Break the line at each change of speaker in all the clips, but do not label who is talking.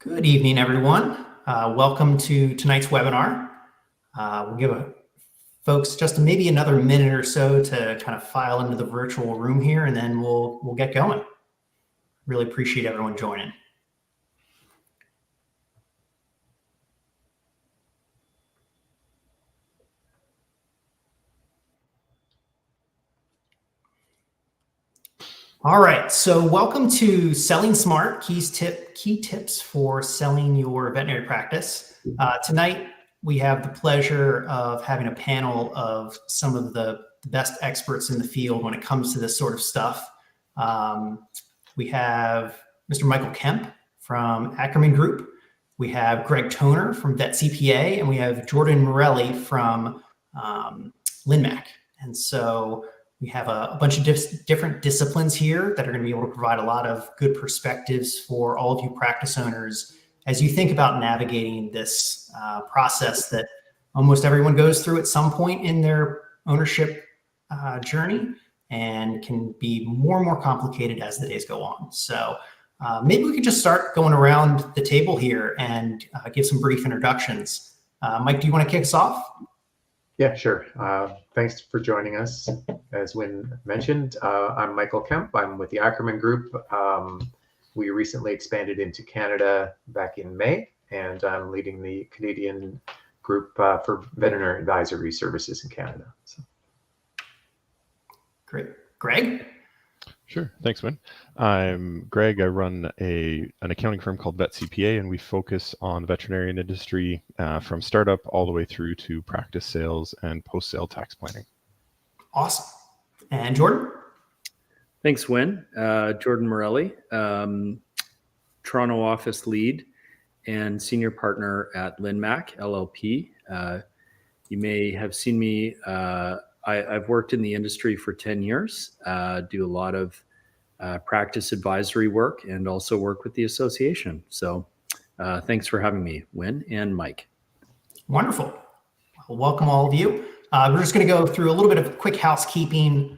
Good evening, everyone. Welcome to tonight's webinar. We'll give folks just maybe another minute or so to kind of file into the virtual room here, and then we'll get going. Really appreciate everyone joining. All right, so welcome to Selling Smart, key tips for selling your veterinary practice. Tonight, we have the pleasure of having a panel of some of the best experts in the field when it comes to this sort of stuff. We have Mr. Michael Kemp from Ackerman Group. We have Greg Toner from VetCPA, and we have Jordan Morelli from Linmac. And so we have a bunch of different disciplines here that are going to be able to provide a lot of good perspectives for all of you practice owners as you think about navigating this process that almost everyone goes through at some point in their ownership journey and can be more and more complicated as the days go on. So maybe we could just start going around the table here and give some brief introductions. Mike, do you want to kick us off?
Yeah, sure. Thanks for joining us. As Wynn mentioned, I'm Michael Kemp. I'm with the Ackerman Group. We recently expanded into Canada back in May, and I'm leading the Canadian group for veterinary advisory services in Canada. So.
Great. Greg?
Sure. Thanks, Wynn. I'm Greg. I run an accounting firm called VetCPA, and we focus on the veterinarian industry from startup all the way through to practice sales and post-sale tax planning.
Awesome. And Jordan?
Thanks, Wynn. Jordan Morelli, Toronto office lead and senior partner at Linmac LLP. You may have seen me. I've worked in the industry for 10 years, do a lot of practice advisory work and also work with the association. So thanks for having me, Wynn and Mike.
Wonderful. Well, welcome all of you. We're just going to go through a little bit of quick housekeeping.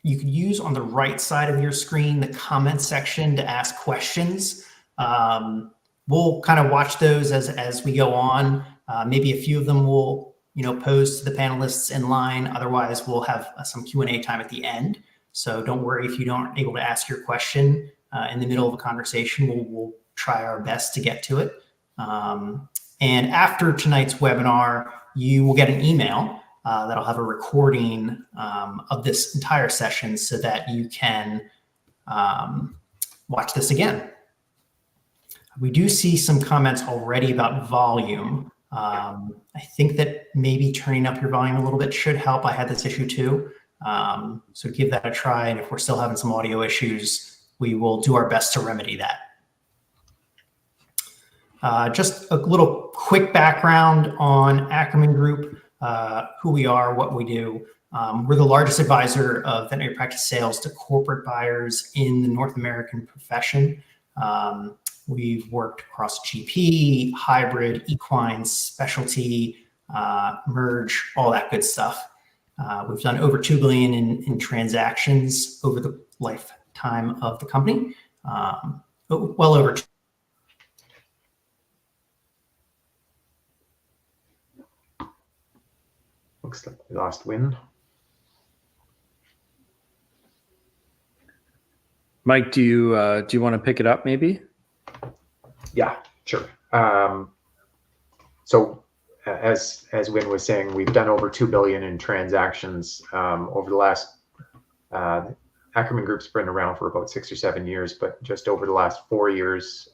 You can use on the right side of your screen the comment section to ask questions. We'll kind of watch those as we go on. Maybe a few of them will pose to the panelists in line. Otherwise, we'll have some Q&A time at the end. So don't worry if you aren't able to ask your question in the middle of a conversation. We'll try our best to get to it. And after tonight's webinar, you will get an email that'll have a recording of this entire session so that you can watch this again. We do see some comments already about volume. I think that maybe turning up your volume a little bit should help. I had this issue too. So give that a try. And if we're still having some audio issues, we will do our best to remedy that. Just a little quick background on Ackerman Group, who we are, what we do. We're the largest advisor of veterinary practice sales to corporate buyers in the North American profession. We've worked across GP, hybrid, equine, specialty, merge, all that good stuff. We've done over $2 billion in transactions over the lifetime of the company. Well over.
Looks like we lost Wynn.
Mike, do you want to pick it up maybe?
Yeah, sure. So as Wynn was saying, we've done over $2 billion in transactions over the last. Ackerman Group's been around for about 6 or 7 years, but just over the last 4 years,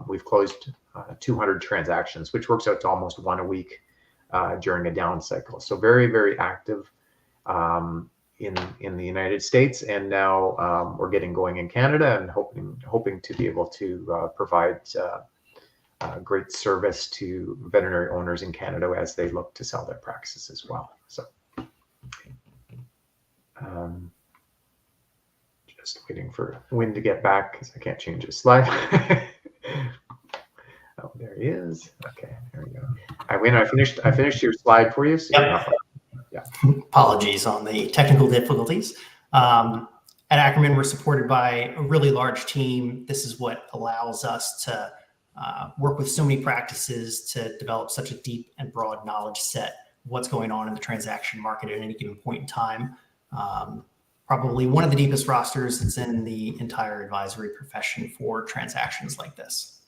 we've closed 200 transactions, which works out to almost one a week during a down cycle. So very, very active in the United States, and now we're getting going in Canada and hoping to be able to provide great service to veterinary owners in Canada as they look to sell their practices as well. So just waiting for Wynn to get back because I can't change his slide. Oh, there he is. Okay, there we go. Wynn, I finished your slide for you. So
yep. Yeah. Apologies on the technical difficulties. at Ackerman, we're supported by a really large team. This is what allows us to work with so many practices to develop such a deep and broad knowledge set of what's going on in the transaction market at any given point in time. Probably one of the deepest rosters that's in the entire advisory profession for transactions like this.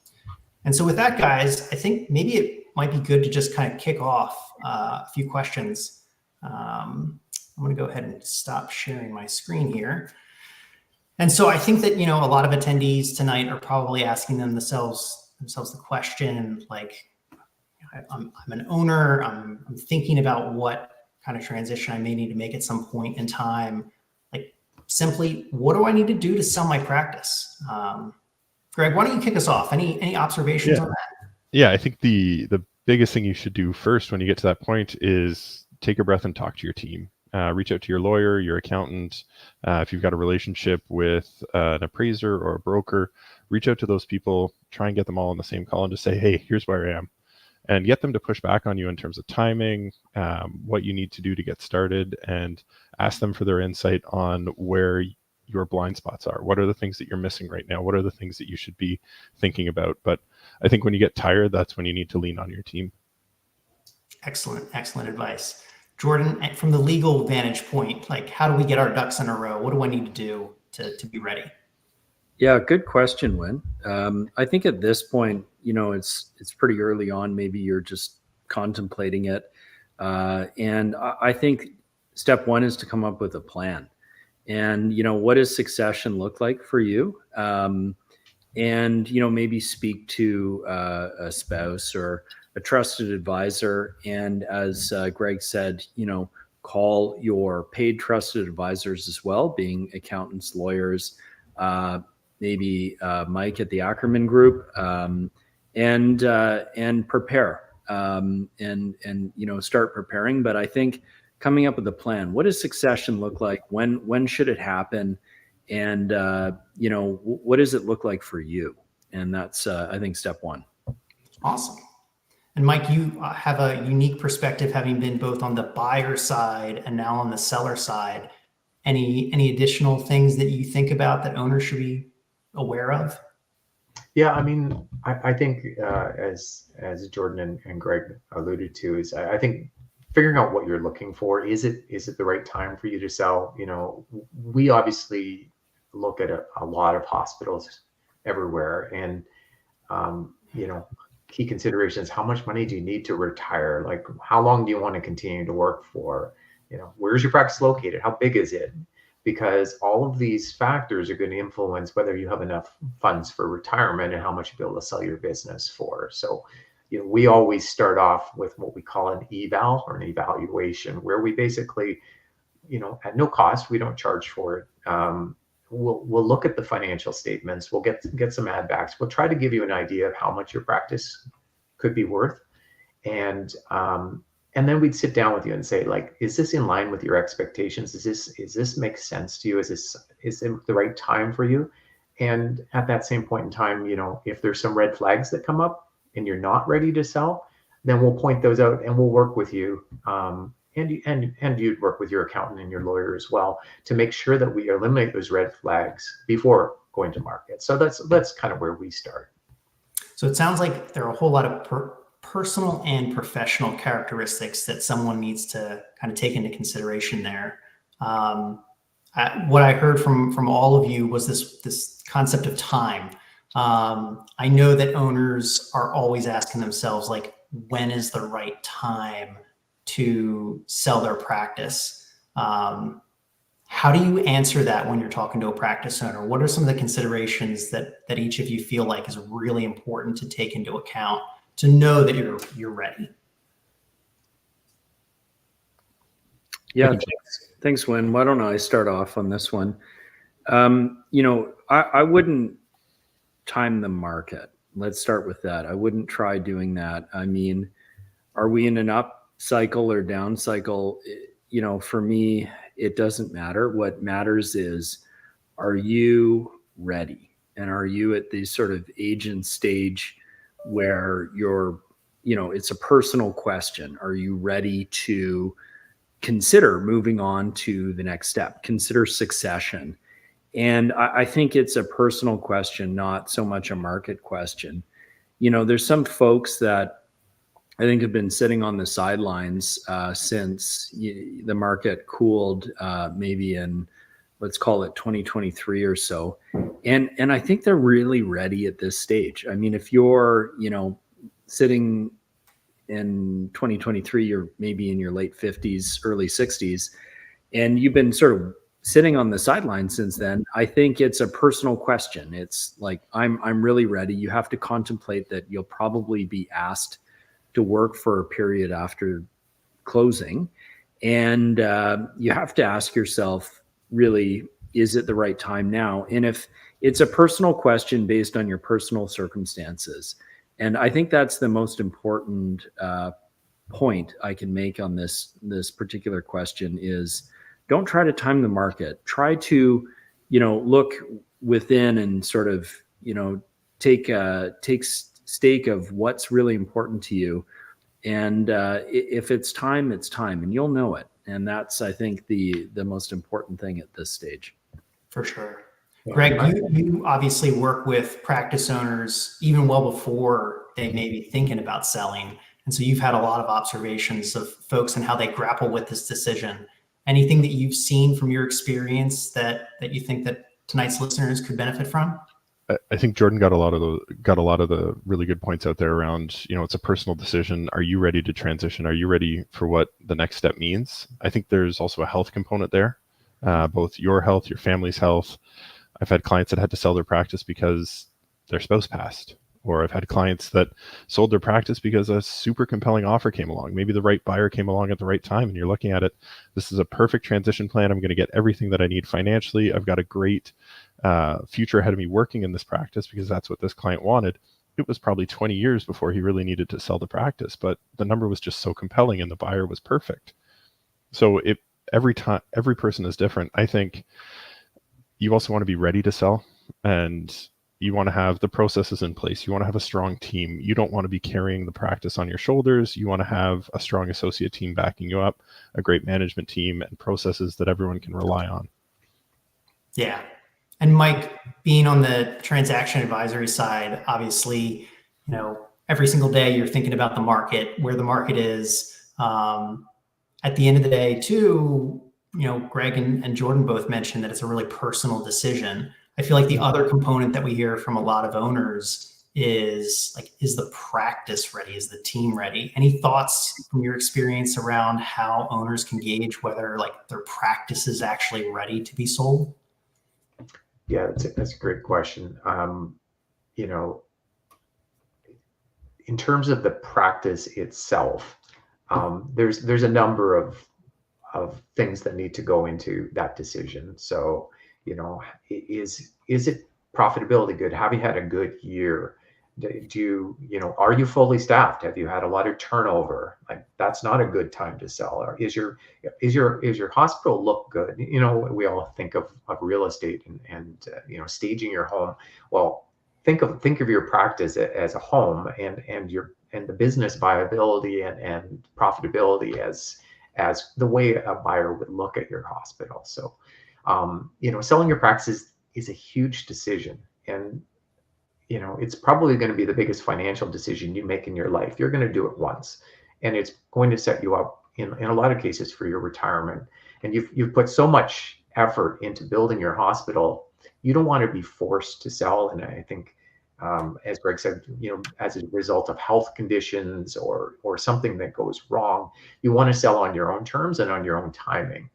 And so with that, guys, I think maybe it might be good to just kind of kick off a few questions. I'm going to go ahead and stop sharing my screen here. And so I think that, a lot of attendees tonight are probably asking themselves the question, like, I'm an owner, I'm thinking about what kind of transition I may need to make at some point in time. Like, simply, what do I need to do to sell my practice? Greg, why don't you kick us off? Any observations on that?
Yeah, I think the biggest thing you should do first when you get to that point is take a breath and talk to your team. Reach out to your lawyer, your accountant. If you've got a relationship with an appraiser or a broker, reach out to those people, try and get them all on the same call and just say, hey, here's where I am. And get them to push back on you in terms of timing, what you need to do to get started, and ask them for their insight on where your blind spots are. What are the things that you're missing right now? What are the things that you should be thinking about? But I think when you get tired, that's when you need to lean on your team. Excellent
advice. Jordan, from the legal vantage point, like, how do we get our ducks in a row? What do I need to do to be ready?
Yeah, good question, Win. I think at this point, it's pretty early on. Maybe you're just contemplating it. And I think step one is to come up with a plan. And, what does succession look like for you? And, maybe speak to a spouse or a trusted advisor. And as Greg said, call your paid trusted advisors as well, being accountants, lawyers, maybe Mike at the Ackerman Group, and prepare and start preparing. But I think coming up with a plan. What does succession look like? When should it happen? And what does it look like for you? And that's I think step one.
Awesome. And Mike, you have a unique perspective, having been both on the buyer side and now on the seller side. Any additional things that you think about that owners should be aware of?
Yeah, I mean, I think as Jordan and Greg alluded to, is I think figuring out what you're looking for. Is it the right time for you to sell? We obviously look at a lot of hospitals everywhere, and key considerations: how much money do you need to retire? Like, how long do you want to continue to work for? Where's your practice located? How big is it? Because all of these factors are going to influence whether you have enough funds for retirement and how much you'll be able to sell your business for. So, we always start off with what we call an eval, or an evaluation, where we basically, at no cost, we don't charge for it. We'll look at the financial statements. We'll get some add backs. We'll try to give you an idea of how much your practice could be worth. And then we'd sit down with you and say, like, is this in line with your expectations? Is this make sense to you? Is it the right time for you? And at that same point in time, if there's some red flags that come up and you're not ready to sell, then we'll point those out and we'll work with you. And you'd work with your accountant and your lawyer as well to make sure that we eliminate those red flags before going to market. So that's kind of where we start.
So it sounds like there are a whole lot of personal and professional characteristics that someone needs to kind of take into consideration there. What I heard from all of you was this concept of time. I know that owners are always asking themselves, like, when is the right time to sell their practice? How do you answer that when you're talking to a practice owner? What are some of the considerations that each of you feel like is really important to take into account to know that you're ready?
Yeah, thanks, Win. Why don't I start off on this one? I wouldn't time the market. Let's start with that. I wouldn't try doing that. I mean, are we in an up cycle or down cycle? For me, it doesn't matter. What matters is, are you ready? And are you at the sort of agent stage where it's a personal question. Are you ready to consider moving on to the next step? Consider succession. And I think it's a personal question, not so much a market question. You know, there's some folks that I think have been sitting on the sidelines since the market cooled, maybe in, let's call it 2023 or so. And I think they're really ready at this stage. I mean, if you're, you know, sitting in 2023, you're maybe in your late 50s, early 60s, and you've been sort of sitting on the sidelines since then, I think it's a personal question. It's like, I'm really ready. You have to contemplate that you'll probably be asked to work for a period after closing. And you have to ask yourself, really, is it the right time now? And if it's a personal question based on your personal circumstances, and I think that's the most important point I can make on this particular question is, don't try to time the market. Try to, you know, look within and sort of, you know, take stake of what's really important to you. And if it's time, it's time, and you'll know it. And that's, I think, the most important thing at this stage.
For sure. Greg, you obviously work with practice owners even well before they may be thinking about selling. And so you've had a lot of observations of folks and how they grapple with this decision. Anything that you've seen from your experience that you think that tonight's listeners could benefit from?
I think Jordan got a lot of the really good points out there around, you know, it's a personal decision. Are you ready to transition? Are you ready for what the next step means? I think there's also a health component there, both your health, your family's health. I've had clients that had to sell their practice because their spouse passed, or I've had clients that sold their practice because a super compelling offer came along. Maybe the right buyer came along at the right time, and you're looking at it. This is a perfect transition plan. I'm going to get everything that I need financially. I've got a great future ahead of me working in this practice because that's what this client wanted. It was probably 20 years before he really needed to sell the practice, but the number was just so compelling and the buyer was perfect. So every person is different. I think you also want to be ready to sell, and you want to have the processes in place. You want to have a strong team. You don't want to be carrying the practice on your shoulders. You want to have a strong associate team backing you up, a great management team, and processes that everyone can rely on.
Yeah. And Mike, being on the transaction advisory side, obviously, you know, every single day you're thinking about the market, where the market is. At the end of the day, too, you know, Greg and Jordan both mentioned that it's a really personal decision. I feel like the other component that we hear from a lot of owners is like, is the practice ready? Is the team ready? Any thoughts from your experience around how owners can gauge whether like their practice is actually ready to be sold?
Yeah, that's a great question. You know, in terms of the practice itself, there's a number of things that need to go into that decision. So, you know, is it profitability good? Have you had a good year? Do you know, are you fully staffed? Have you had a lot of turnover? Like, that's not a good time to sell. Or is your hospital look good? You know, we all think of real estate and you know, staging your home. Well, think of your practice as a home, and the business viability and profitability as the way a buyer would look at your hospital. So, you know, selling your practice is a huge decision, and you know, it's probably going to be the biggest financial decision you make in your life. You're going to do it once, and it's going to set you up in a lot of cases for your retirement. And you've put so much effort into building your hospital. You don't want to be forced to sell. And I think, as Greg said, you know, as a result of health conditions or something that goes wrong, you want to sell on your own terms and on your own timing.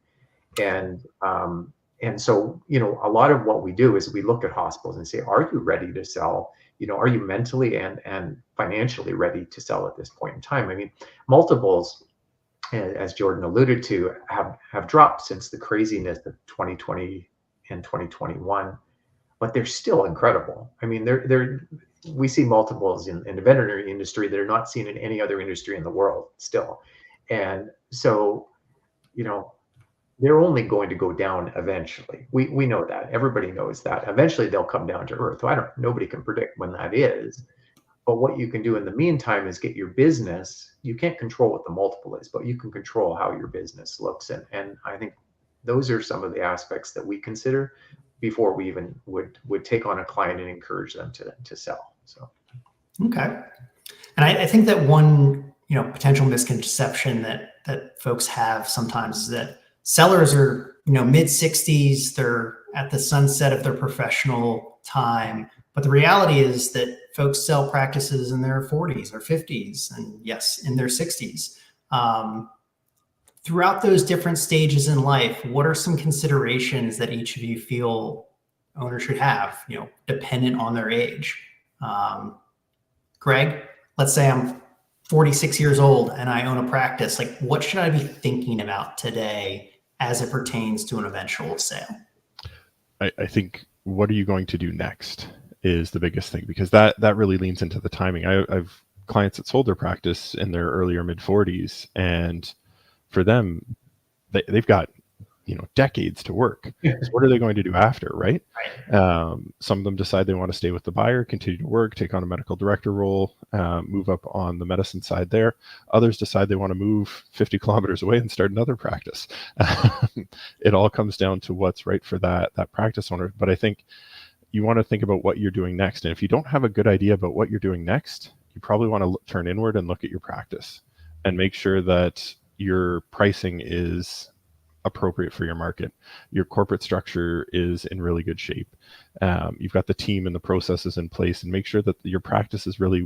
And so, you know, a lot of what we do is we look at hospitals and say, are you ready to sell? You know, are you mentally and financially ready to sell at this point in time? I mean, multiples, as Jordan alluded to, have dropped since the craziness of 2020 and 2021, but they're still incredible. I mean, we see multiples in the veterinary industry that are not seen in any other industry in the world still. And so, you know, they're only going to go down eventually. We know that. Everybody knows that. Eventually they'll come down to earth. Nobody can predict when that is. But what you can do in the meantime is get your business. You can't control what the multiple is, but you can control how your business looks. And I think those are some of the aspects that we consider. before we even would take on a client and encourage them to sell. So.
Okay. And I think that one, potential misconception that folks have sometimes is that sellers are, mid 60s, they're at the sunset of their professional time. But the reality is that folks sell practices in their 40s or 50s, and yes, in their 60s. Throughout those different stages in life, what are some considerations that each of you feel owners should have, dependent on their age? Greg, let's say I'm 46 years old and I own a practice. Like, what should I be thinking about today as it pertains to an eventual sale?
I think, what are you going to do next is the biggest thing, because that really leans into the timing. I've clients that sold their practice in their earlier mid 40s, and for them, they've got decades to work. So what are they going to do after, right? Some of them decide they want to stay with the buyer, continue to work, take on a medical director role, move up on the medicine side there. Others decide they want to move 50 kilometers away and start another practice. It all comes down to what's right for that practice owner. But I think you want to think about what you're doing next. And if you don't have a good idea about what you're doing next, you probably want to turn inward and look at your practice and make sure that your pricing is appropriate for your market. Your corporate structure is in really good shape. You've got the team and the processes in place, and make sure that your practice is really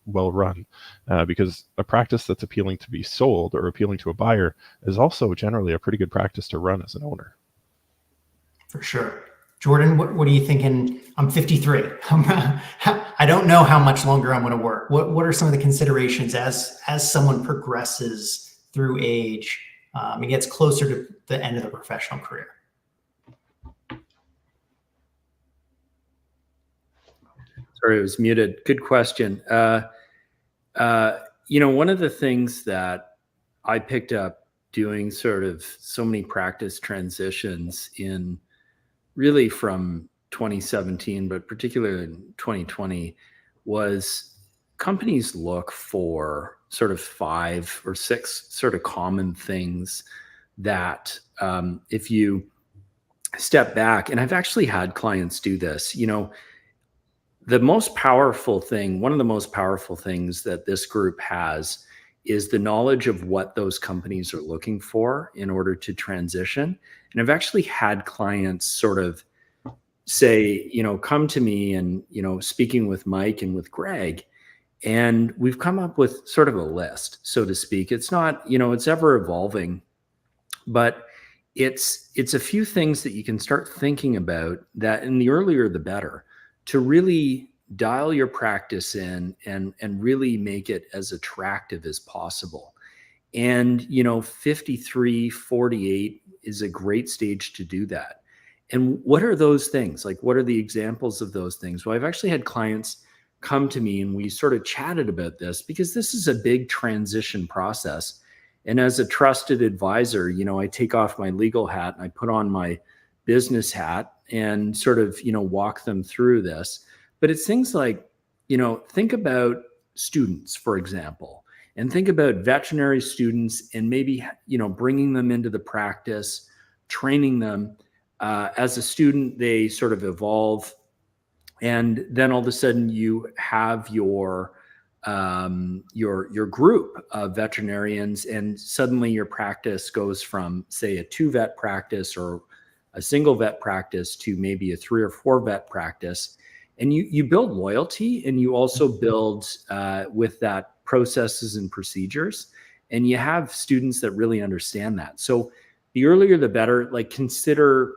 well run, because a practice that's appealing to be sold or appealing to a buyer is also generally a pretty good practice to run as an owner. For
sure. Jordan, what are you thinking? I'm 53. I don't know how much longer I'm going to work. What are some of the considerations as someone progresses through age and gets closer to the end of the professional career?
Sorry, it was muted. Good question. One of the things that I picked up doing sort of so many practice transitions in really from 2017, but particularly in 2020, was companies look for sort of 5 or 6 sort of common things that if you step back, and I've actually had clients do this, the most powerful thing, one of the most powerful things that this group has is the knowledge of what those companies are looking for in order to transition. And I've actually had clients sort of say, come to me and, speaking with Mike and with Greg, and we've come up with sort of a list, so to speak. It's not, it's ever evolving, but it's a few things that you can start thinking about that, and the earlier the better, to really dial your practice in and really make it as attractive as possible. And, 53, 48 is a great stage to do that. And what are those things? Like, what are the examples of those things? Well, I've actually had clients come to me and we sort of chatted about this, because this is a big transition process. And as a trusted advisor, I take off my legal hat and I put on my business hat and sort of, walk them through this. But it's things like, think about students, for example, and think about veterinary students and maybe, bringing them into the practice, training them. As a student, they sort of evolve. And then all of a sudden you have your group of veterinarians, and suddenly your practice goes from, say, a 2-vet practice or a single vet practice to maybe a 3 or 4 vet practice. And you build loyalty, and you also build with that processes and procedures, and you have students that really understand that. So the earlier the better. Like, consider,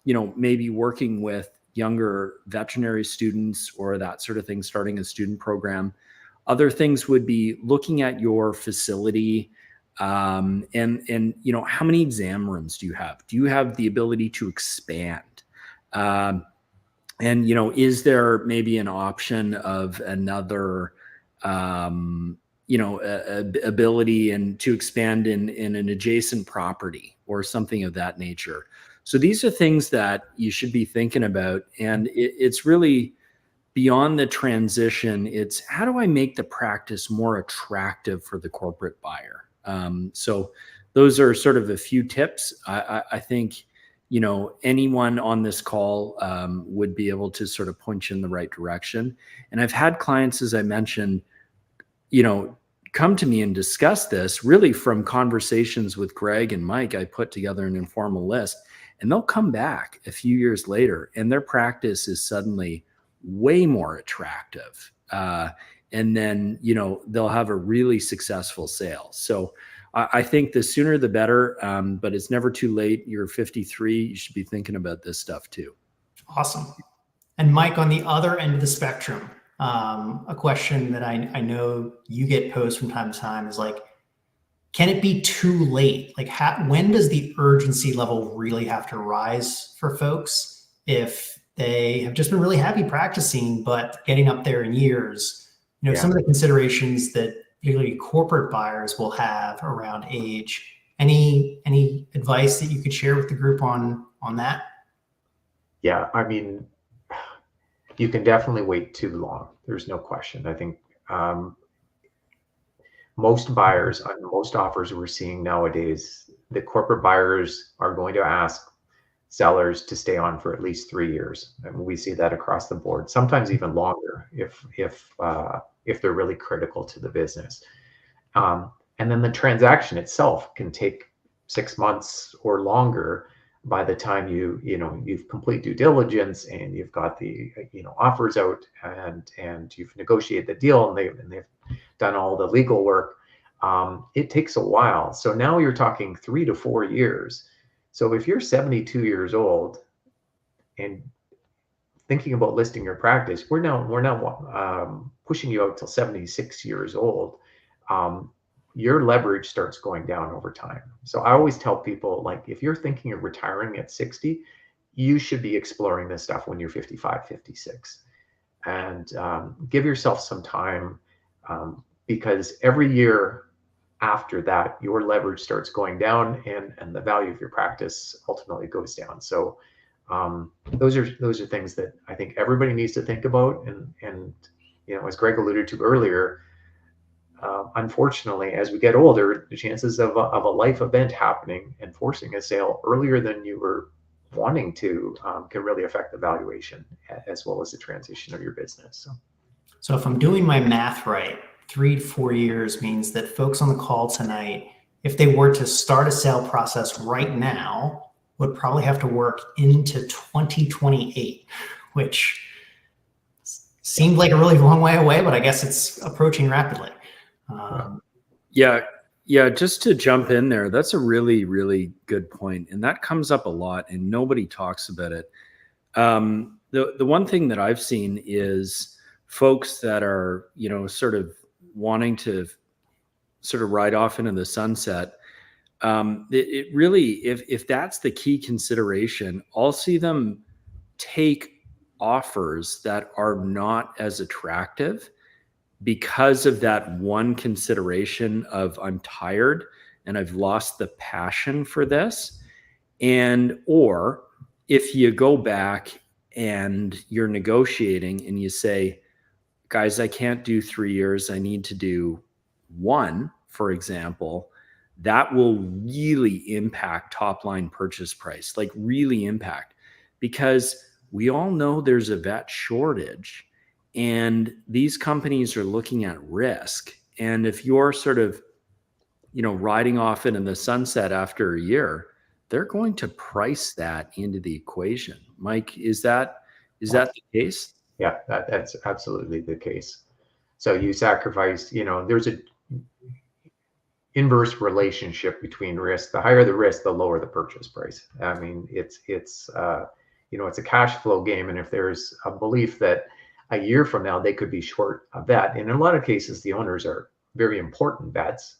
maybe working with younger veterinary students or that sort of thing, starting a student program. Other things would be looking at your facility, and how many exam rooms do you have? Do you have the ability to expand? And is there maybe an option of another, ability and to expand in an adjacent property or something of that nature? So these are things that you should be thinking about. And it's really beyond the transition. It's, how do I make the practice more attractive for the corporate buyer? So those are sort of a few tips. I think, anyone on this call would be able to sort of point you in the right direction. And I've had clients, as I mentioned, come to me and discuss this really from conversations with Greg and Mike. I put together an informal list, and they'll come back a few years later and their practice is suddenly way more attractive. And then, they'll have a really successful sale. So I think the sooner the better, but it's never too late. You're 53. You should be thinking about this stuff too.
Awesome. And Mike, on the other end of the spectrum, a question that I know you get posed from time to time is like, can it be too late? Like, when does the urgency level really have to rise for folks if they have just been really happy practicing, but getting up there in years? Some of the considerations that particularly corporate buyers will have around age. Any advice that you could share with the group on that?
Yeah, I mean, you can definitely wait too long. There's no question. I think most buyers on most offers we're seeing nowadays, the corporate buyers are going to ask sellers to stay on for at least 3 years. And we see that across the board, sometimes even longer if they're really critical to the business. And then the transaction itself can take 6 months or longer by the time you've complete due diligence and you've got the offers out and you've negotiated the deal and they've done all the legal work. It takes a while. So now you're talking 3 to 4 years. So if you're 72 years old and thinking about listing your practice, we're now pushing you out till 76 years old. Your leverage starts going down over time. So I always tell people, like, if you're thinking of retiring at 60, you should be exploring this stuff when you're 55, 56. And give yourself some time because every year after that, your leverage starts going down and the value of your practice ultimately goes down. So those are things that I think everybody needs to think about. And as Greg alluded to earlier, unfortunately, as we get older, the chances of a life event happening and forcing a sale earlier than you were wanting to can really affect the valuation as well as the transition of your business.
So if I'm doing my math right, 3 to 4 years means that folks on the call tonight, if they were to start a sale process right now, would probably have to work into 2028, which seemed like a really long way away, but I guess it's approaching rapidly.
Yeah. Just to jump in there, that's a really, really good point. And that comes up a lot and nobody talks about it. The one thing that I've seen is folks that are, sort of wanting to sort of ride off into the sunset. It really, if that's the key consideration, I'll see them take offers that are not as attractive because of that one consideration of I'm tired and I've lost the passion for this. Or if you go back and you're negotiating and you say, guys, I can't do 3 years, I need to do 1, for example, that will really impact top line purchase price, like really impact, because we all know there's a vet shortage. And these companies are looking at risk. And if you're sort of, riding off into the sunset after a year, they're going to price that into the equation. Mike, is that the case?
Yeah, that's absolutely the case. So you sacrifice, there's a inverse relationship between risk. The higher the risk, the lower the purchase price. I mean, it's a cash flow game. And if there's a belief that a year from now, they could be short a vet. And in a lot of cases, the owners are very important vets,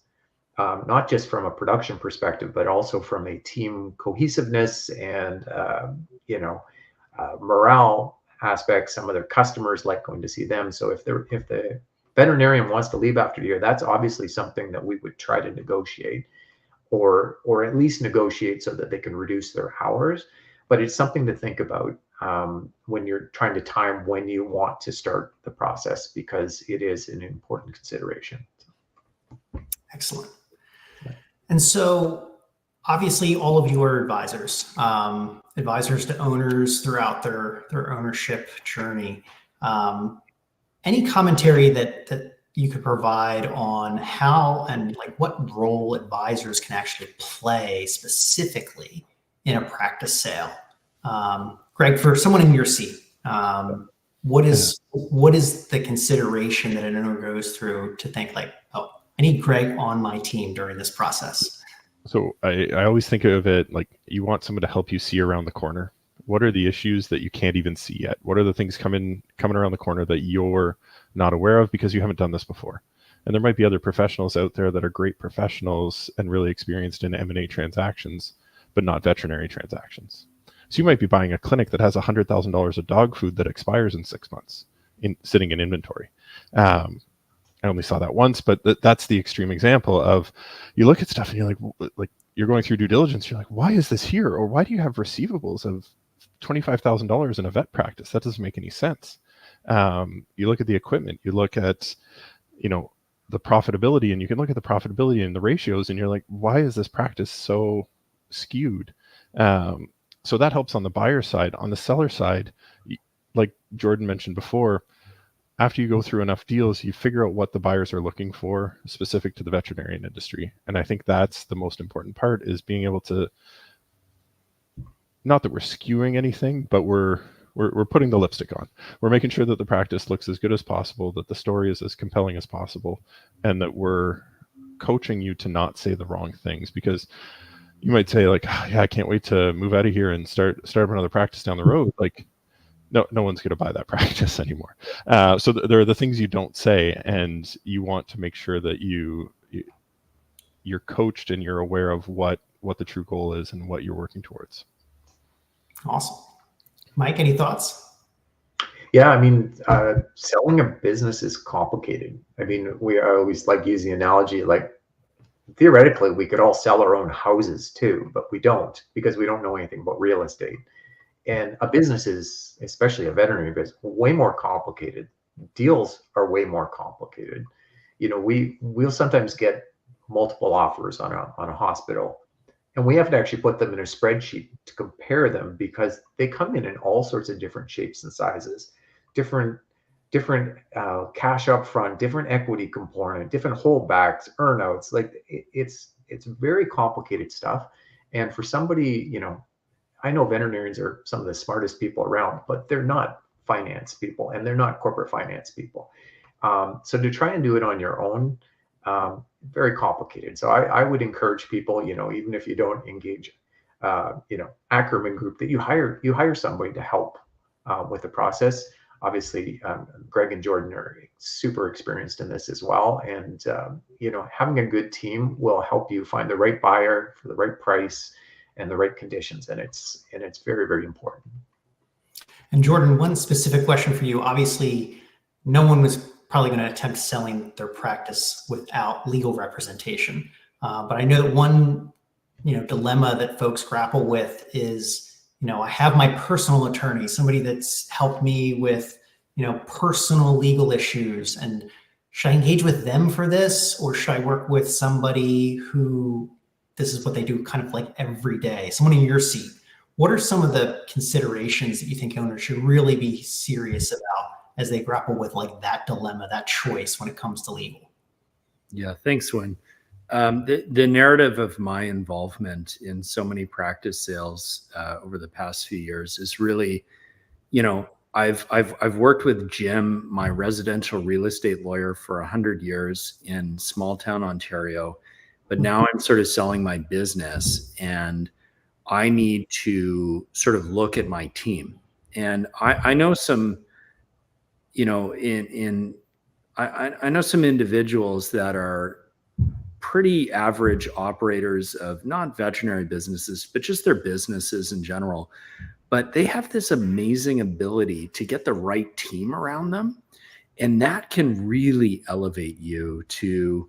not just from a production perspective, but also from a team cohesiveness and, morale aspects. Some of their customers like going to see them. So if the veterinarian wants to leave after a year, that's obviously something that we would try to negotiate or at least negotiate so that they can reduce their hours. But it's something to think about when you're trying to time when you want to start the process, because it is an important consideration.
Excellent. And so Obviously, all of you are advisors, advisors to owners throughout their ownership journey. Any commentary that you could provide on how and like what role advisors can actually play specifically in a practice sale? Greg, for someone in your seat, what is the consideration that an owner goes through to think like, oh, I need Greg on my team during this process?
So I always think of it like you want someone to help you see around the corner. What are the issues that you can't even see yet? What are the things coming around the corner that you're not aware of because you haven't done this before? And there might be other professionals out there that are great professionals and really experienced in M&A transactions, but not veterinary transactions. So you might be buying a clinic that has $100,000 of dog food that expires in 6 months, sitting in inventory. I only saw that once, but that's the extreme example of you look at stuff and you're like you're going through due diligence. You're like, why is this here? Or why do you have receivables of $25,000 in a vet practice? That doesn't make any sense. You look at the equipment, you look at, the profitability, and you can look at the profitability and the ratios and you're like, why is this practice so skewed? So that helps on the buyer side. On the seller side, like Jordan mentioned before, after you go through enough deals, you figure out what the buyers are looking for specific to the veterinarian industry. And I think that's the most important part, is being able to, not that we're skewing anything, but we're putting the lipstick on. We're making sure that the practice looks as good as possible, that the story is as compelling as possible, and that we're coaching you to not say the wrong things. Because you might say like, yeah, I can't wait to move out of here and start up another practice down the road. Like, no one's going to buy that practice anymore. So there are the things you don't say, and you want to make sure that you're coached and you're aware of what the true goal is and what you're working towards.
Awesome. Mike, any thoughts?
Yeah, I mean, selling a business is complicated. I mean, I always like use the analogy, like theoretically we could all sell our own houses too, but we don't, because we don't know anything about real estate. And a business is, especially a veterinary business, way more complicated. Deals are way more complicated. We'll sometimes get multiple offers on a hospital, and we have to actually put them in a spreadsheet to compare them, because they come in all sorts of different shapes and sizes, different cash up front, different equity component, different holdbacks, earnouts. Like it's very complicated stuff. And for somebody, I know veterinarians are some of the smartest people around, but they're not finance people, and they're not corporate finance people. So to try and do it on your own, very complicated. So I would encourage people, even if you don't engage, Ackerman Group, that you hire somebody to help with the process. Obviously, Greg and Jordan are super experienced in this as well. And, having a good team will help you find the right buyer for the right price and the right conditions. And it's very, very important.
And Jordan, one specific question for you. Obviously, no one was probably going to attempt selling their practice without legal representation. But I know that one, dilemma that folks grapple with is, I have my personal attorney, somebody that's helped me with, personal legal issues. And should I engage with them for this, or should I work with somebody who this is what they do kind of like every day? Someone in your seat, what are some of the considerations that you think owners should really be serious about as they grapple with like that dilemma, that choice when it comes to legal? Yeah,
thanks, Wynn. The narrative of my involvement in so many practice sales over the past few years is really, I've worked with Jim, my residential real estate lawyer, for 100 years in small town Ontario, but now I'm sort of selling my business, and I need to sort of look at my team. And I know some, I know some individuals that are pretty average operators of not veterinary businesses, but just their businesses in general. But they have this amazing ability to get the right team around them. And that can really elevate you to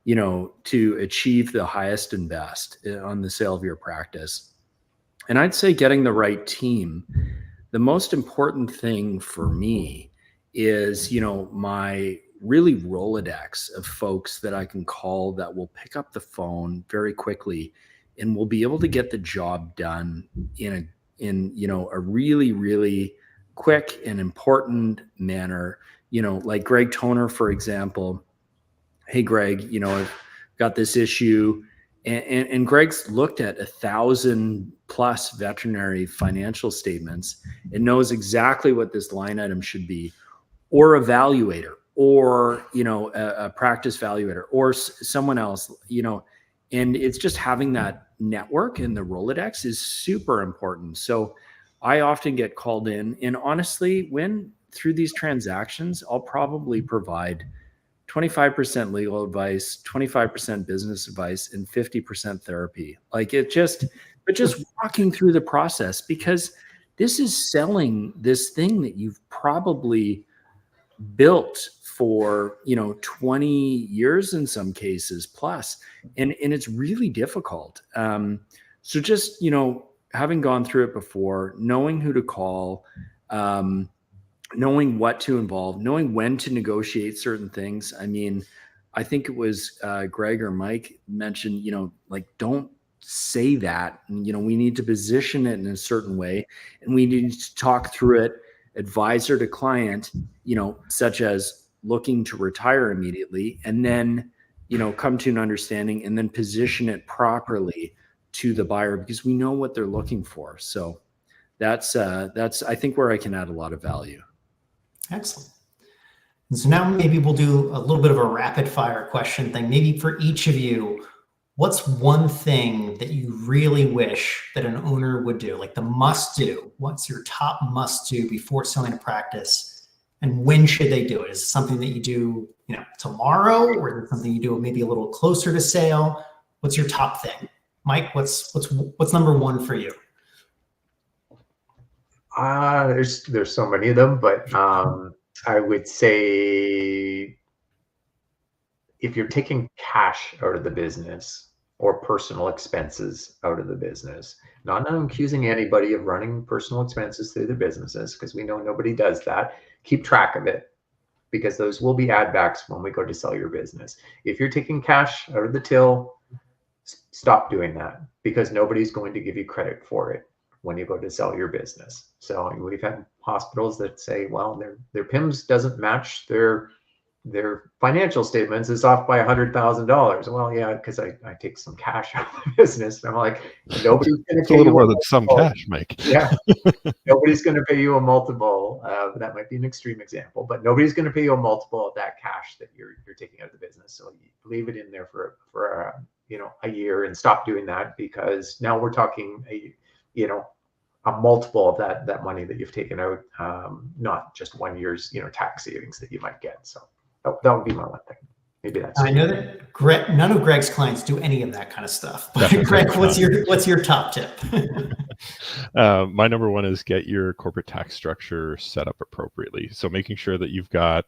achieve the highest and best on the sale of your practice. And I'd say getting the right team, the most important thing for me is, my really Rolodex of folks that I can call that will pick up the phone very quickly and will be able to get the job done in a really, really quick and important manner. Like Greg Toner, for example. Hey, Greg, I've got this issue. And Greg's looked at 1,000+ veterinary financial statements and knows exactly what this line item should be, or evaluator, or a practice valuator, or someone else, and it's just having that network and the Rolodex is super important. So I often get called in, and honestly, when through these transactions, I'll probably provide 25% legal advice, 25% business advice, and 50% therapy. Like but just walking through the process, because this is selling this thing that you've probably built for 20 years in some cases plus, and it's really difficult. So just having gone through it before, knowing who to call, knowing what to involve, knowing when to negotiate certain things. I mean, I think it was Greg or Mike mentioned, like, don't say that. And, we need to position it in a certain way, and we need to talk through it, advisor to client, such as looking to retire immediately, and then, come to an understanding, and then position it properly to the buyer, because we know what they're looking for. So that's I think where I can add a lot of value.
Excellent. And so now maybe we'll do a little bit of a rapid fire question thing. Maybe for each of you, what's one thing that you really wish that an owner would do, like the must do? What's your top must do before selling a practice? And when should they do it? Is it something that you do, tomorrow, or is it something you do maybe a little closer to sale? What's your top thing? Mike, what's number one for you?
There's so many of them, but I would say if you're taking cash out of the business or personal expenses out of the business, not accusing anybody of running personal expenses through their businesses, because we know nobody does that. Keep track of it, because those will be add backs when we go to sell your business. If you're taking cash out of the till, stop doing that, because nobody's going to give you credit for it when you go to sell your business. So we've had hospitals that say, well, their PIMS doesn't match their financial statements, is off by $100,000. Well, yeah, because I take some cash out of the business. And I'm like, nobody's going to pay
a little
you
more than some cash, Mike.
Yeah, nobody's going to pay you a multiple. That might be an extreme example, but nobody's going to pay you a multiple of that cash that you're taking out of the business. So you leave it in there for a year, and stop doing that, because now we're talking a multiple of that money that you've taken out, not just 1 year's tax savings that you might get. So that would be my one thing. Maybe that's.
I know that none of Greg's clients do any of that kind of stuff. But Greg, what's your top tip?
My number one is get your corporate tax structure set up appropriately. So making sure that you've got,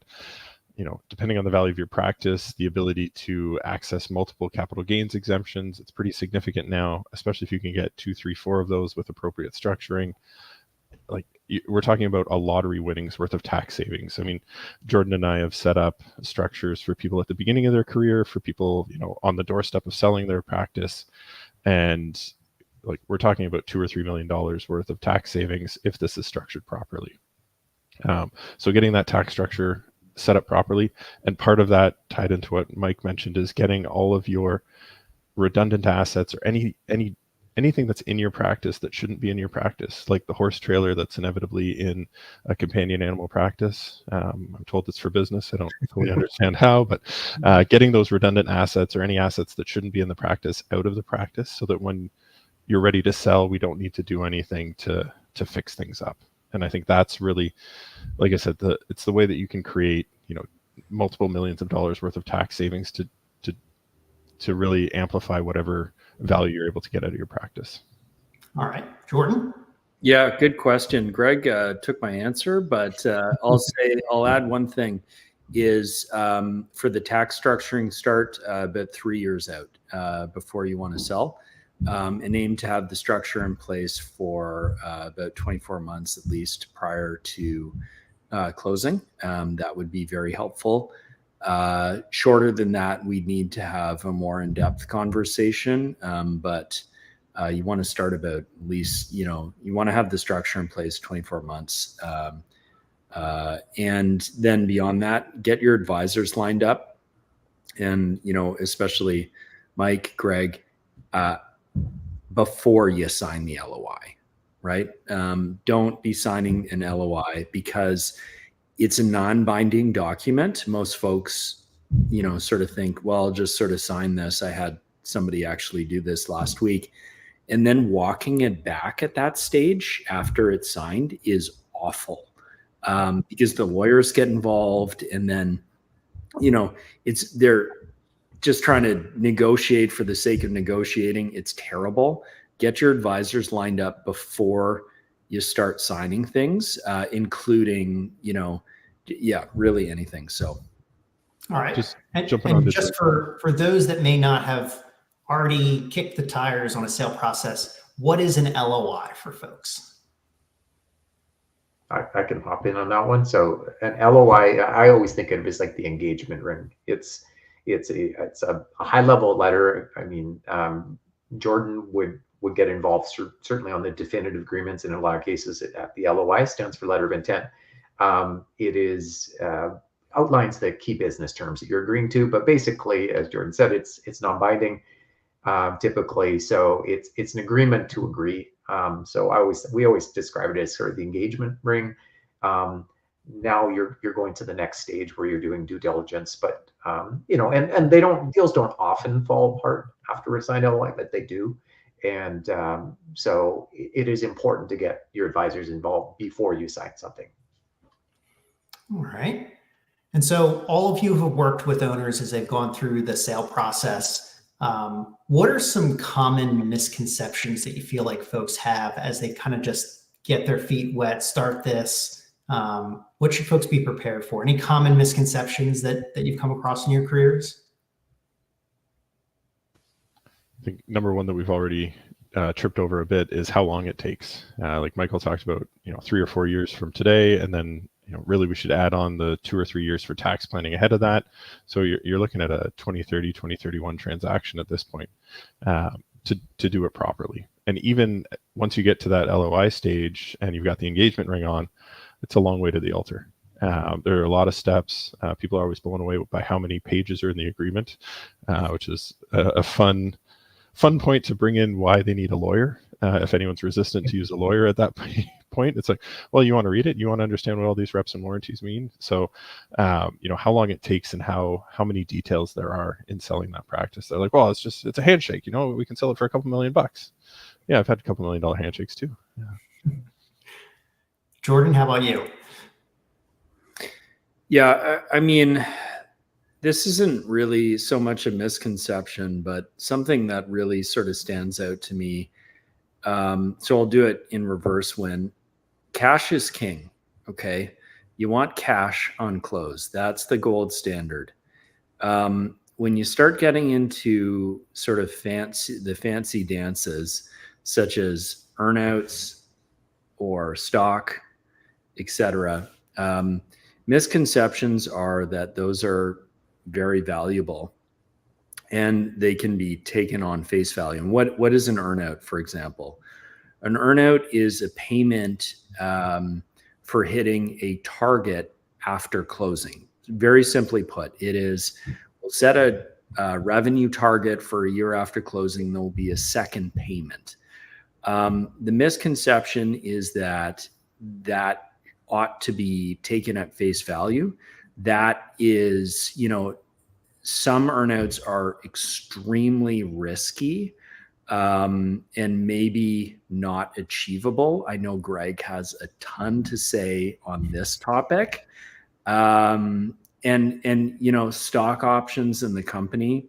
depending on the value of your practice, the ability to access multiple capital gains exemptions. It's pretty significant now, especially if you can get 2, 3, 4 of those with appropriate structuring. Like, we're talking about a lottery winnings worth of tax savings. I mean, Jordan and I have set up structures for people at the beginning of their career, for people, on the doorstep of selling their practice. And like, we're talking about $2 or $3 million worth of tax savings if this is structured properly. So getting that tax structure set up properly, and part of that, tied into what Mike mentioned, is getting all of your redundant assets, or anything that's in your practice that shouldn't be in your practice, like the horse trailer that's inevitably in a companion animal practice. I'm told it's for business. I don't fully understand how, but getting those redundant assets, or any assets that shouldn't be in the practice, out of the practice, so that when you're ready to sell, we don't need to do anything to fix things up. And I think that's really, like I said, it's the way that you can create, multiple millions of dollars worth of tax savings to really amplify whatever value you're able to get out of your practice.
All right, Jordan.
Yeah, good question. Greg took my answer, but I'll add one thing, is for the tax structuring, start about 3 years out before you want to sell. And aim to have the structure in place for about 24 months at least prior to closing. That would be very helpful. Shorter than that, we need to have a more in-depth conversation. But You want to start about at least, you want to have the structure in place 24 months. And then beyond that, get your advisors lined up. And, especially Mike, Greg, before you sign the LOI, right? Don't be signing an LOI because it's a non-binding document. Most folks, sort of think, well, I'll just sort of sign this. I had somebody actually do this last week. And then walking it back at that stage after it's signed is awful, because the lawyers get involved, and then, they're just trying to negotiate for the sake of negotiating. It's terrible. Get your advisors lined up before you start signing things, including, really anything. So,
all right.
Just
And
jumping on this.
just for those that may not have already kicked the tires on a sale process, what is an LOI for folks?
I can hop in on that one. So an LOI, I always think of it as like the engagement ring. It's a high level letter. I mean, Jordan would get involved certainly on the definitive agreements, and in a lot of cases the LOI stands for letter of intent. It is outlines the key business terms that you're agreeing to, but basically, as Jordan said, it's non-binding typically. So it's an agreement to agree. So we always describe it as sort of the engagement ring. Now you're going to the next stage where you're doing due diligence, but and deals don't often fall apart after a signed LOI, but they do. And so it is important to get your advisors involved before you sign something.
All right. And so all of you who have worked with owners as they've gone through the sale process, what are some common misconceptions that you feel like folks have as they kind of just get their feet wet, start this? What should folks be prepared for? Any common misconceptions that you've come across in your careers?
I think number one that we've already tripped over a bit is how long it takes. Like Michael talked about, 3 or 4 years from today, and then really we should add on the 2 or 3 years for tax planning ahead of that. So you're looking at a 2030, 2031 transaction at this point to do it properly. And even once you get to that LOI stage and you've got the engagement ring on, it's a long way to the altar. There are a lot of steps. People are always blown away by how many pages are in the agreement, which is a fun point to bring in why they need a lawyer. If anyone's resistant to use a lawyer at that point, it's like, well, you want to read it, you want to understand what all these reps and warranties mean. So, how long it takes and how many details there are in selling that practice. They're like, well, it's a handshake. We can sell it for a couple $1 million. Yeah, I've had a couple $1 million handshakes too. Yeah.
Jordan, how about you?
Yeah, I mean, this isn't really so much a misconception, but something that really sort of stands out to me. So I'll do it in reverse. When cash is king, okay? You want cash on close. That's the gold standard. When you start getting into sort of the fancy dances, such as earnouts or stock, etc., misconceptions are that those are very valuable and they can be taken on face value. And what is an earnout, for example? An earnout is a payment for hitting a target after closing. Very simply put, it is, we'll set a revenue target for a year after closing, there will be a second payment. The misconception is that ought to be taken at face value. That is, some earnouts are extremely risky and maybe not achievable. I know Greg has a ton to say on this topic. And stock options in the company,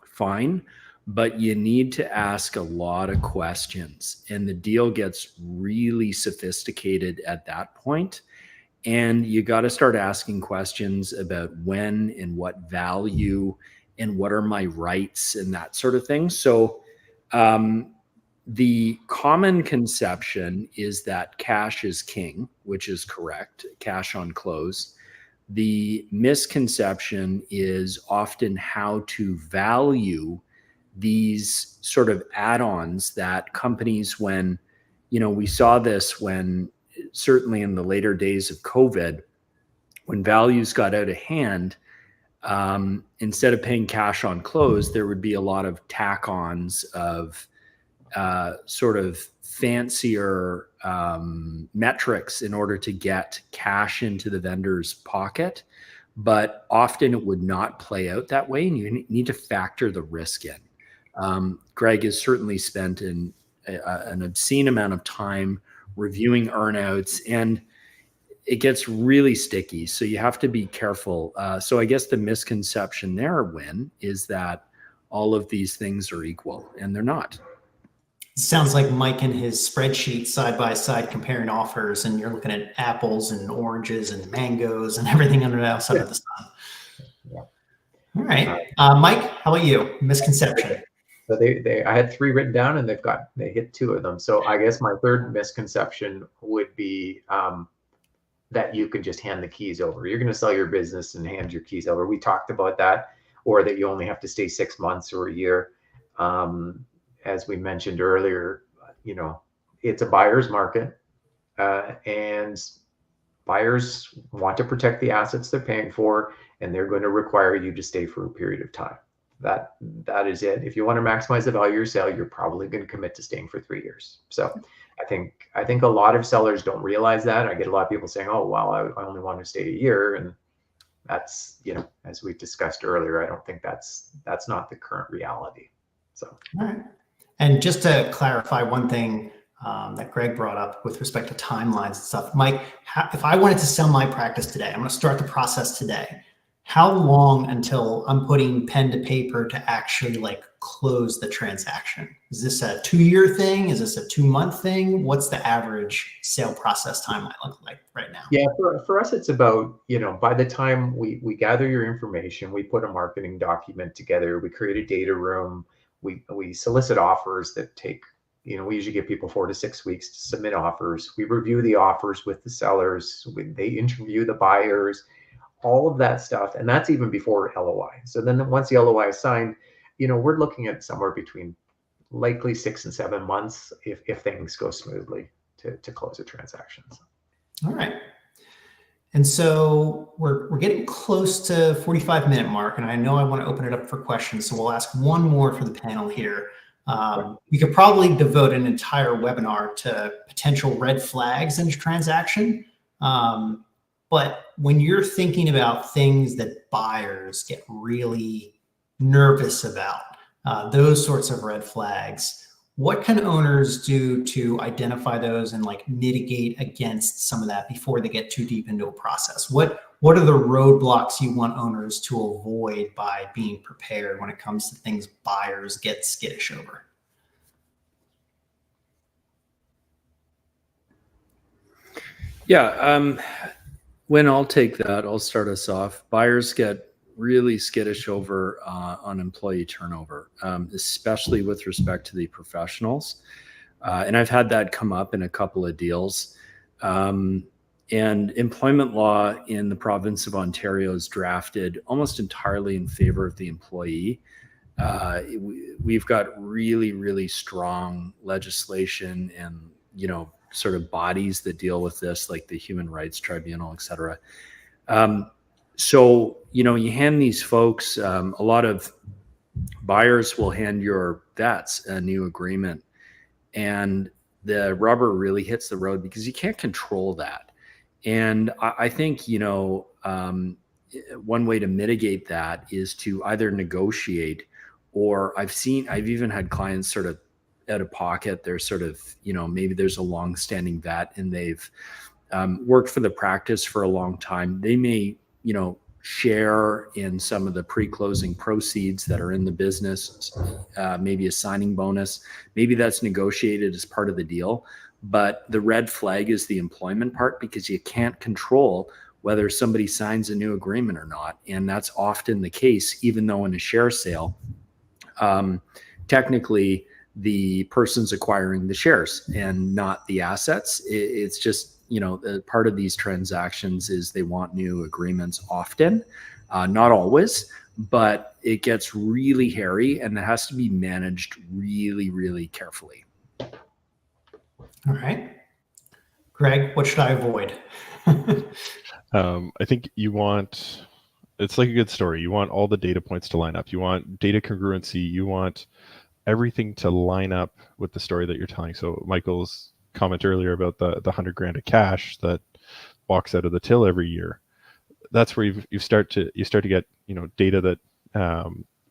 fine, but you need to ask a lot of questions, and the deal gets really sophisticated at that point. And you got to start asking questions about when and what value and what are my rights and that sort of thing. So the common conception is that cash is king, which is correct, cash on close. The misconception is often how to value these sort of add-ons that companies, when, we saw this when certainly in the later days of COVID, when values got out of hand, instead of paying cash on close, there would be a lot of tack-ons of sort of fancier metrics in order to get cash into the vendor's pocket. But often it would not play out that way, and you need to factor the risk in. Greg has certainly spent an obscene amount of time reviewing earnouts, and it gets really sticky. So you have to be careful. So I guess the misconception there, Win, is that all of these things are equal, and they're not.
Sounds like Mike and his spreadsheet side by side comparing offers, and you're looking at apples and oranges and mangoes and everything under the outside of the sun.
Yeah.
All right. Mike, how about you? Misconception.
So I had 3 written down, and they hit 2 of them. So I guess my third misconception would be that you can just hand the keys over. You're going to sell your business and hand your keys over. We talked about that, or that you only have to stay 6 months or a year. As we mentioned earlier, it's a buyer's market, and buyers want to protect the assets they're paying for, and they're going to require you to stay for a period of time. That is it. If you want to maximize the value of your sale, you're probably going to commit to staying for 3 years. So I think a lot of sellers don't realize that. I get a lot of people saying, "Oh, well, I only want to stay a year," and that's, as we discussed earlier, I don't think that's not the current reality. So.
All right. And just to clarify one thing that Greg brought up with respect to timelines and stuff, Mike, if I wanted to sell my practice today, I'm going to start the process today. How long until I'm putting pen to paper to actually close the transaction? Is this a 2-year thing? Is this a 2-month thing? What's the average sale process timeline look like right now?
Yeah, for us, it's about, by the time we gather your information, we put a marketing document together, we create a data room, we solicit offers that take, we usually give people 4 to 6 weeks to submit offers. We review the offers with the sellers. They interview the buyers, all of that stuff. And that's even before LOI. So then once the LOI is signed, we're looking at somewhere between likely 6 and 7 months if things go smoothly to close a transaction.
All right. And so we're getting close to 45-minute mark, and I know I want to open it up for questions. So we'll ask one more for the panel here. We could probably devote an entire webinar to potential red flags in a transaction. But when you're thinking about things that buyers get really nervous about, those sorts of red flags, what can owners do to identify those and mitigate against some of that before they get too deep into a process? What are the roadblocks you want owners to avoid by being prepared when it comes to things buyers get skittish over?
Yeah, when I'll take that, I'll start us off. Buyers get really skittish over on employee turnover, especially with respect to the professionals. And I've had that come up in a couple of deals. And employment law in the province of Ontario is drafted almost entirely in favor of the employee. We've got really, really strong legislation and, sort of bodies that deal with this, like the Human Rights Tribunal, et cetera. So, you hand these folks, a lot of buyers will hand your vets a new agreement, and the rubber really hits the road because you can't control that. And I think, one way to mitigate that is to either negotiate, or I've even had clients sort of out of pocket. They're sort of, maybe there's a long-standing vet and they've worked for the practice for a long time. They may, share in some of the pre-closing proceeds that are in the business, maybe a signing bonus. Maybe that's negotiated as part of the deal. But the red flag is the employment part, because you can't control whether somebody signs a new agreement or not. And that's often the case, even though in a share sale, technically the person's acquiring the shares and not the assets. It's just, part of these transactions is they want new agreements often, not always, but it gets really hairy and it has to be managed really, really carefully.
All right. Greg, what should I avoid?
I think it's like a good story. You want all the data points to line up. You want data congruency. You want everything to line up with the story that you're telling. So Michael's comment earlier about the $100,000 of cash that walks out of the till every year. That's where you start to get, data that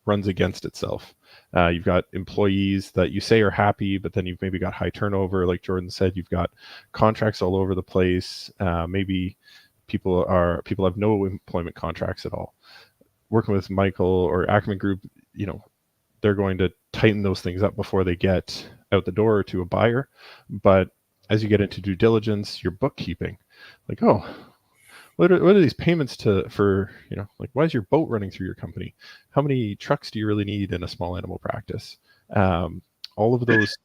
runs against itself. You've got employees that you say are happy, but then you've maybe got high turnover. Like Jordan said, you've got contracts all over the place. Maybe people have no employment contracts at all. Working with Michael or Ackerman Group, they're going to tighten those things up before they get out the door to a buyer. But as you get into due diligence, your bookkeeping, like, oh, what are these payments for, why is your boat running through your company? How many trucks do you really need in a small animal practice? All of those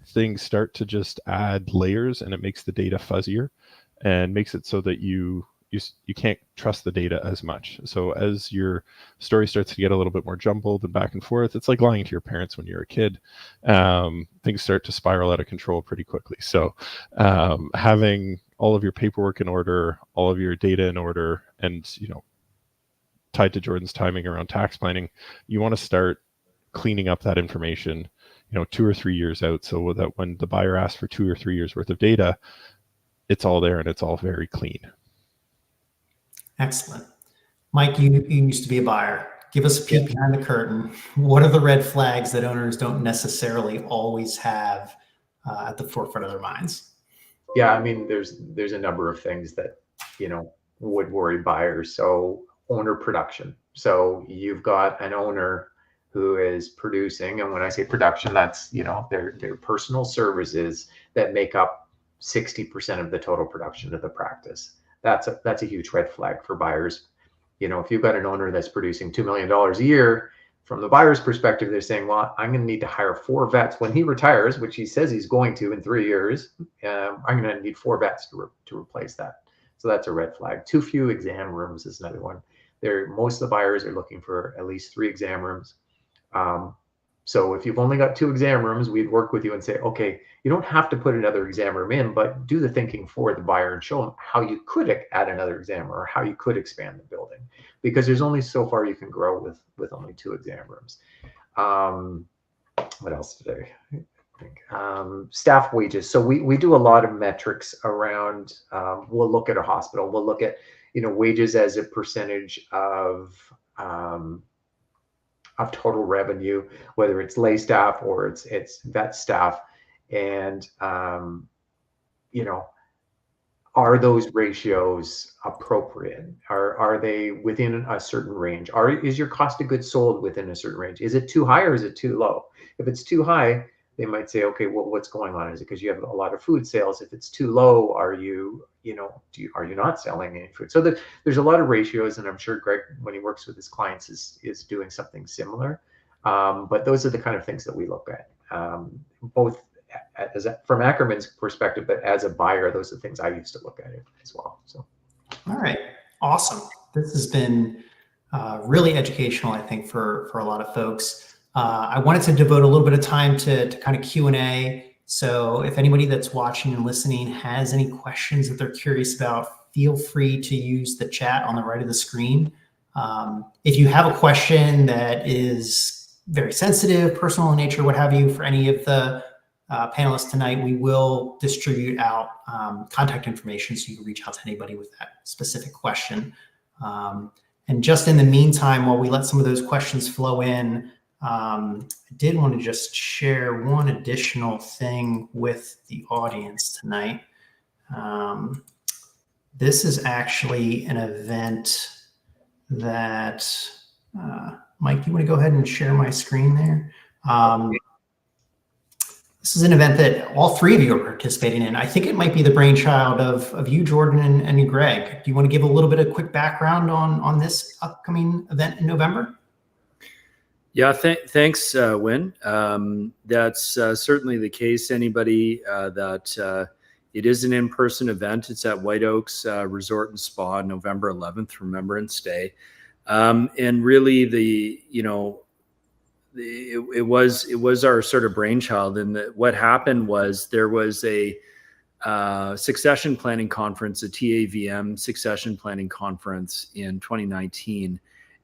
things start to just add layers, and it makes the data fuzzier and makes it so that you can't trust the data as much. So as your story starts to get a little bit more jumbled and back and forth, it's like lying to your parents when you're a kid. Things start to spiral out of control pretty quickly. So having all of your paperwork in order, all of your data in order, and tied to Jordan's timing around tax planning, you want to start cleaning up that information 2 or 3 years out, so that when the buyer asks for 2 or 3 years worth of data, it's all there and it's all very clean.
Excellent. Mike, you used to be a buyer. Give us a peek behind the curtain. What are the red flags that owners don't necessarily always have at the forefront of their minds?
Yeah, I mean, there's a number of things that, would worry buyers. So owner production. So you've got an owner who is producing, and when I say production, that's, their personal services that make up 60% of the total production of the practice. That's a huge red flag for buyers. If you've got an owner that's producing $2 million a year, from the buyer's perspective, they're saying, well, I'm going to need to hire 4 vets when he retires, which he says he's going to in 3 years. I'm going to need 4 vets to replace that. So that's a red flag. Too few exam rooms is another one. Most of the buyers are looking for at least 3 exam rooms. So if you've only got 2 exam rooms, we'd work with you and say, okay, you don't have to put another exam room in, but do the thinking for the buyer and show them how you could add another exam room or how you could expand the building, because there's only so far you can grow with only 2 exam rooms. What else did I think? Staff wages. So we do a lot of metrics around, we'll look at a hospital, we'll look at, wages as a percentage of total revenue, whether it's lay staff or it's vet staff. And, are those ratios appropriate? Are they within a certain range? Is your cost of goods sold within a certain range? Is it too high or is it too low? If it's too high, they might say, okay, well, what's going on? Is it because you have a lot of food sales? If it's too low, are you not selling any food? So there's a lot of ratios, and I'm sure Greg, when he works with his clients, is doing something similar. But those are the kind of things that we look at, both from Ackerman's perspective, but as a buyer, those are the things I used to look at it as well. So,
all right, awesome. This has been really educational, I think, for a lot of folks. I wanted to devote a little bit of time to kind of Q&A. So if anybody that's watching and listening has any questions that they're curious about, feel free to use the chat on the right of the screen. If you have a question that is very sensitive, personal in nature, what have you, for any of the panelists tonight, we will distribute out contact information so you can reach out to anybody with that specific question. And just in the meantime, while we let some of those questions flow in, I did want to just share one additional thing with the audience tonight. This is actually an event that, Mike, you want to go ahead and share my screen there? This is an event that all 3 of you are participating in. I think it might be the brainchild of you, Jordan, and Greg. Do you want to give a little bit of quick background on this upcoming event in November?
Yeah, thanks, Wynn. That's certainly the case. Anybody that it is an in-person event. It's at White Oaks Resort and Spa, November 11th, Remembrance Day. And really it was our sort of brainchild. And what happened was there was a succession planning conference, a TAVM succession planning conference in 2019.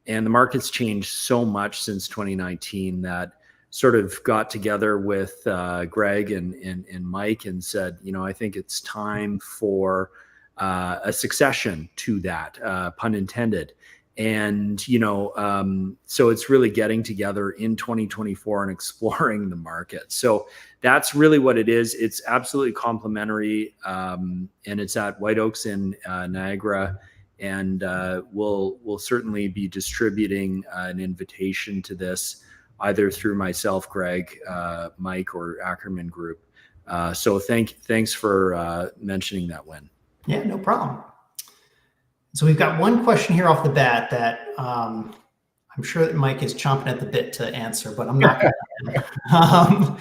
And the market's changed so much since 2019 that sort of got together with Greg and Mike and said, I think it's time for a succession to that, pun intended. And, so it's really getting together in 2024 and exploring the market. So that's really what it is. It's absolutely complimentary. And it's at White Oaks in Niagara. And we'll certainly be distributing an invitation to this either through myself, Greg, Mike, or Ackerman Group. So thanks for mentioning that, Wen.
Yeah, no problem. So we've got one question here off the bat that I'm sure that Mike is chomping at the bit to answer, but I'm not going to.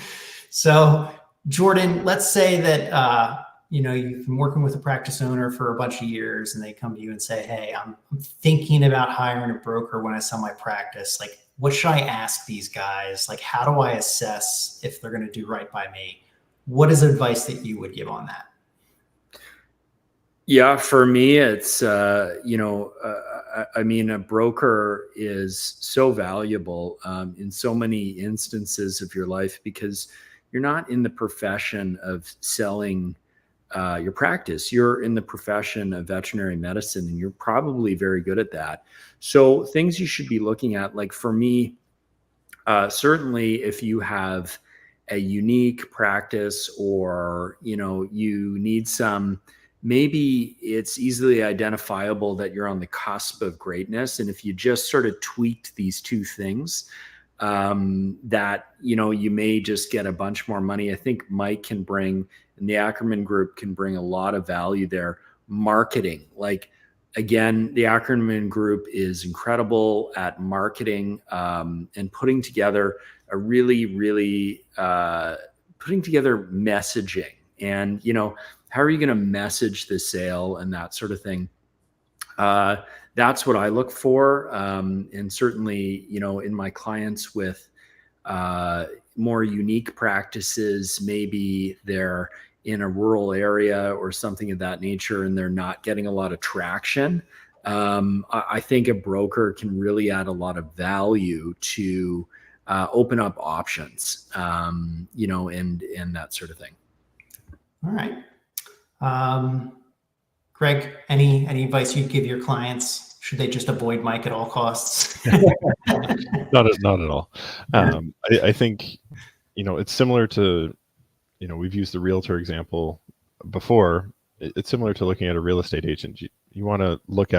So Jordan, let's say that you've been working with a practice owner for a bunch of years, and they come to you and say, "Hey, I'm thinking about hiring a broker when I sell my practice. Like, what should I ask these guys? Like, how do I assess if they're going to do right by me?" What is advice that you would give on that?
Yeah, for me, it's, a broker is so valuable in so many instances of your life, because you're not in the profession of selling your practice. You're in the profession of veterinary medicine, and you're probably very good at that. So things you should be looking at, like for me, certainly if you have a unique practice, or, you need some, maybe it's easily identifiable that you're on the cusp of greatness. And if you just sort of tweaked these two things, that, you may just get a bunch more money. I think Mike can bring, and the Ackerman Group can bring a lot of value there. Marketing, like, again, the Ackerman Group is incredible at marketing and putting together a really, really putting together messaging. And, how are you going to message the sale and that sort of thing? That's what I look for. And certainly, in my clients with more unique practices, maybe they're in a rural area or something of that nature, and they're not getting a lot of traction. I think a broker can really add a lot of value to open up options, and that sort of thing.
All right. Greg, any advice you'd give your clients? Should they just avoid Mike at all costs?
Not at all. I think, it's similar to, we've used the realtor example before. It's similar to looking at a real estate agent. You want to look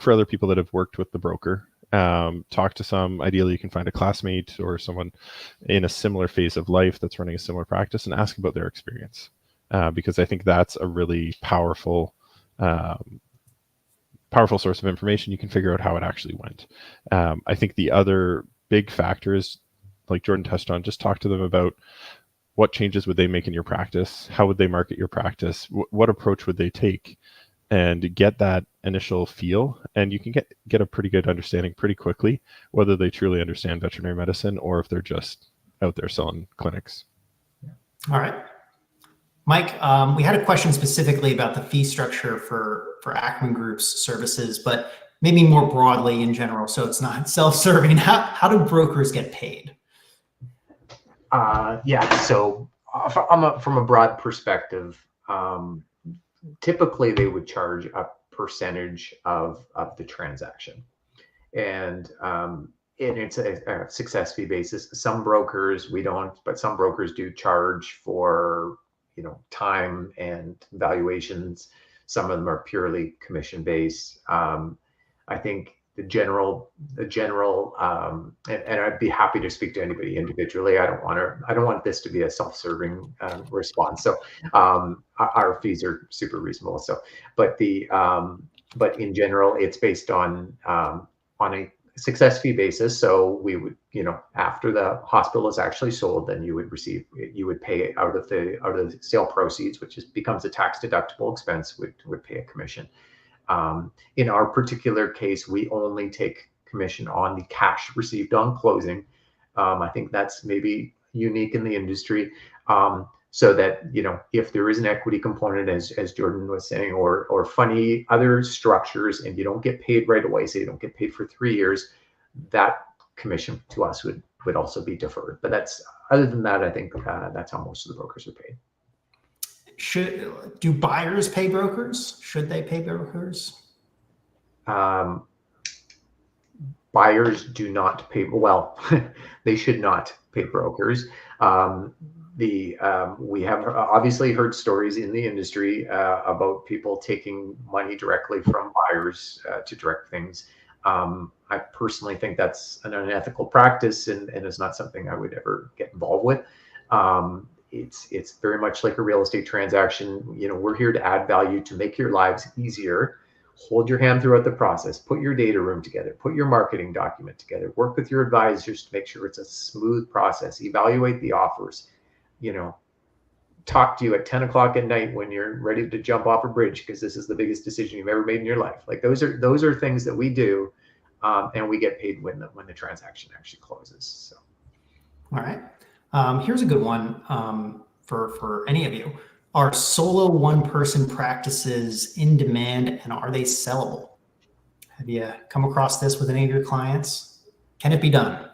for other people that have worked with the broker. Talk to some, ideally you can find a classmate or someone in a similar phase of life that's running a similar practice, and ask about their experience. Because I think that's a really powerful source of information. You can figure out how it actually went. I think the other big factor is, like Jordan touched on, just talk to them about what changes would they make in your practice, how would they market your practice, what approach would they take, and get that initial feel. And you can get a pretty good understanding pretty quickly whether they truly understand veterinary medicine or if they're just out there selling clinics.
All right. Mike, we had a question specifically about the fee structure for Ackerman Group's services, but maybe more broadly in general, so it's not self-serving. How do brokers get paid?
So from a broad perspective, typically they would charge a percentage of the transaction, and it's a success fee basis. Some brokers, we don't, but some brokers do charge for time and valuations. Some of them are purely commission based. I think the general, and I'd be happy to speak to anybody individually. I don't want this to be a self-serving response. So our fees are super reasonable. So, but in general, it's based on a success fee basis. So we would, after the hospital is actually sold, then you would pay out of the sale proceeds, which becomes a tax deductible expense, would pay a commission. In our particular case, we only take commission on the cash received on closing. I think that's maybe unique in the industry. So that, if there is an equity component, as Jordan was saying, or funny other structures, and you don't get paid right away, so you don't get paid for 3 years, that commission to us would also be deferred. But other than that, I think that's how most of the brokers are paid.
Do buyers pay brokers? Should they pay brokers?
Buyers do not pay. Well, they should not pay brokers. We have obviously heard stories in the industry about people taking money directly from buyers to direct things. I personally think that's an unethical practice, and is not something I would ever get involved with. It's very much like a real estate transaction. We're here to add value, to make your lives easier. Hold your hand throughout the process. Put your data room together. Put your marketing document together. Work with your advisors to make sure it's a smooth process. Evaluate the offers. Talk to you at 10 o'clock at night when you're ready to jump off a bridge, because this is the biggest decision you've ever made in your life. Like, those are things that we do, and we get paid when the transaction actually closes. So,
all right. Here's a good one for any of you. Are solo one-person practices in demand, and are they sellable? Have you come across this with any of your clients? Can it be done?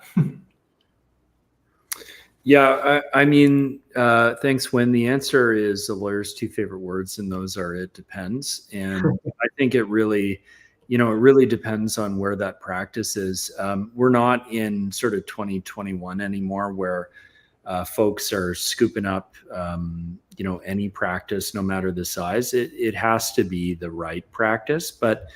Yeah, I mean, thanks, Wynn. The answer is a lawyer's two favorite words, and those are "it depends." And I think it really depends on where that practice is. We're not in sort of 2021 anymore, where folks are scooping up, any practice, no matter the size. It has to be the right practice, but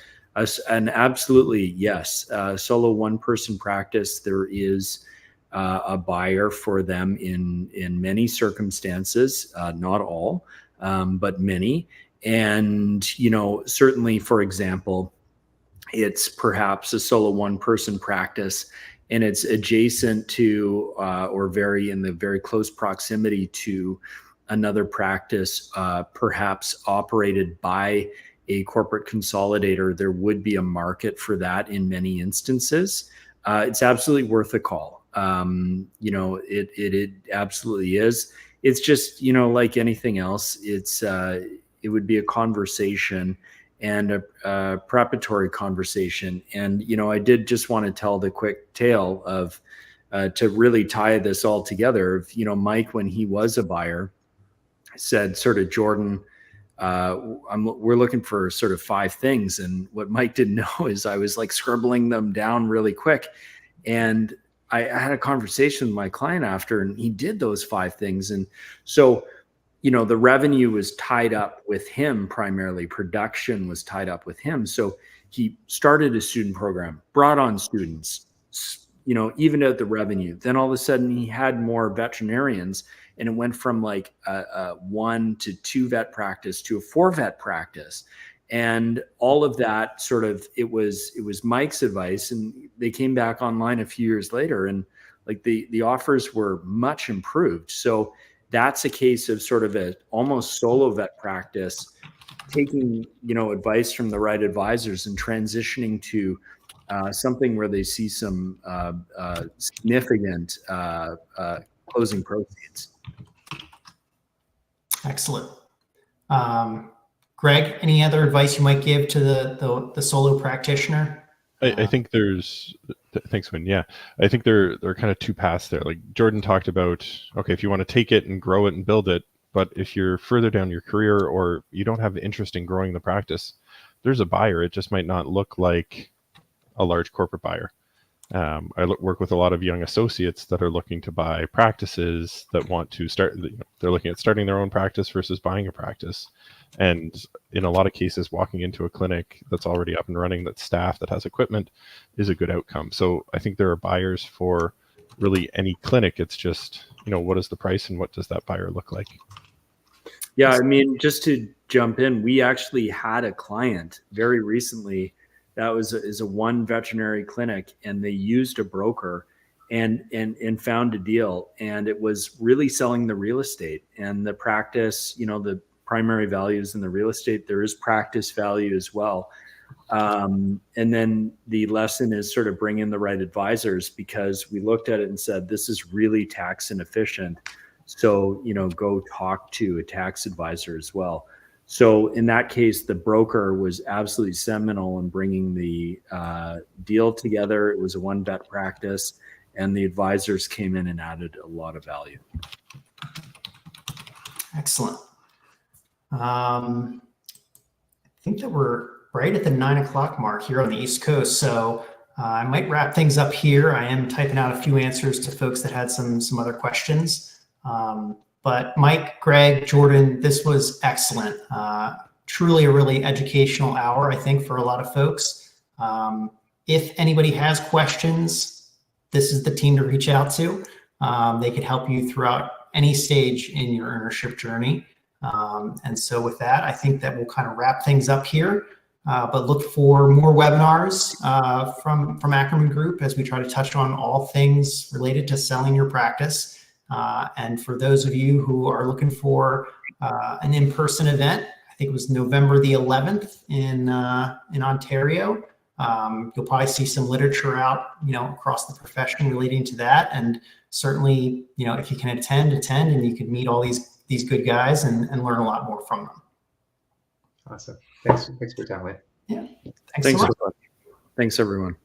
and absolutely, yes, solo one-person practice, there is a buyer for them in many circumstances, not all, but many. And, certainly, for example, it's perhaps a solo one-person practice, and it's adjacent to or in the very close proximity to another practice, perhaps operated by a corporate consolidator. There would be a market for that in many instances. It's absolutely worth a call. It absolutely is. It's just, like anything else, it would be a conversation, and a preparatory conversation. And, I did just want to tell the quick tale of, to really tie this all together. Mike, when he was a buyer, said, sort of, Jordan, we're looking for sort of 5 things. And what Mike didn't know is I was like scribbling them down really quick. And I had a conversation with my client after, and he did those 5 things. And so, the revenue was tied up with him, primarily production was tied up with him. So he started a student program, brought on students, even out the revenue. Then all of a sudden he had more veterinarians, and it went from like a 1 to 2 vet practice to a 4 vet practice. And all of that sort of, it was Mike's advice, and they came back online a few years later, and like the offers were much improved. So that's a case of sort of a almost solo vet practice, taking, advice from the right advisors and transitioning to something where they see some significant closing proceeds.
Excellent. Greg, any other advice you might give to the solo practitioner?
I think thanks, Wynn. Yeah, I think there are kind of 2 paths there. Like Jordan talked about, okay, if you want to take it and grow it and build it, but if you're further down your career or you don't have the interest in growing the practice, there's a buyer. It just might not look like a large corporate buyer. I work with a lot of young associates that are looking to buy practices, that want to start, they're looking at starting their own practice versus buying a practice. And in a lot of cases, walking into a clinic that's already up and running, that's staffed, that has equipment, is a good outcome. So I think there are buyers for really any clinic. It's just, what is the price and what does that buyer look like?
Yeah, I mean, just to jump in, we actually had a client very recently that is a 1 veterinary clinic, and they used a broker and found a deal, and it was really selling the real estate and the practice. The primary values in the real estate, there is practice value as well. And then the lesson is sort of bring in the right advisors, because we looked at it and said, this is really tax inefficient. So, go talk to a tax advisor as well. So in that case, the broker was absolutely seminal in bringing the deal together. It was a one vet practice, and the advisors came in and added a lot of value.
Excellent. I think that we're right at the 9 o'clock mark here on the East Coast. So I might wrap things up here. I am typing out a few answers to folks that had some other questions. But Mike, Greg, Jordan, this was excellent. Truly a really educational hour, I think, for a lot of folks. If anybody has questions, this is the team to reach out to. They could help you throughout any stage in your ownership journey. And so with that, I think that we'll kind of wrap things up here. But look for more webinars from Ackerman Group as we try to touch on all things related to selling your practice. And for those of you who are looking for an in-person event, I think it was November the 11th in Ontario. You'll probably see some literature out, across the profession relating to that. And certainly, if you can attend, and you could meet all these good guys and learn a lot more from them.
Awesome. Thanks for your time, Wayne.
Yeah. Thanks so much.
Thanks, everyone.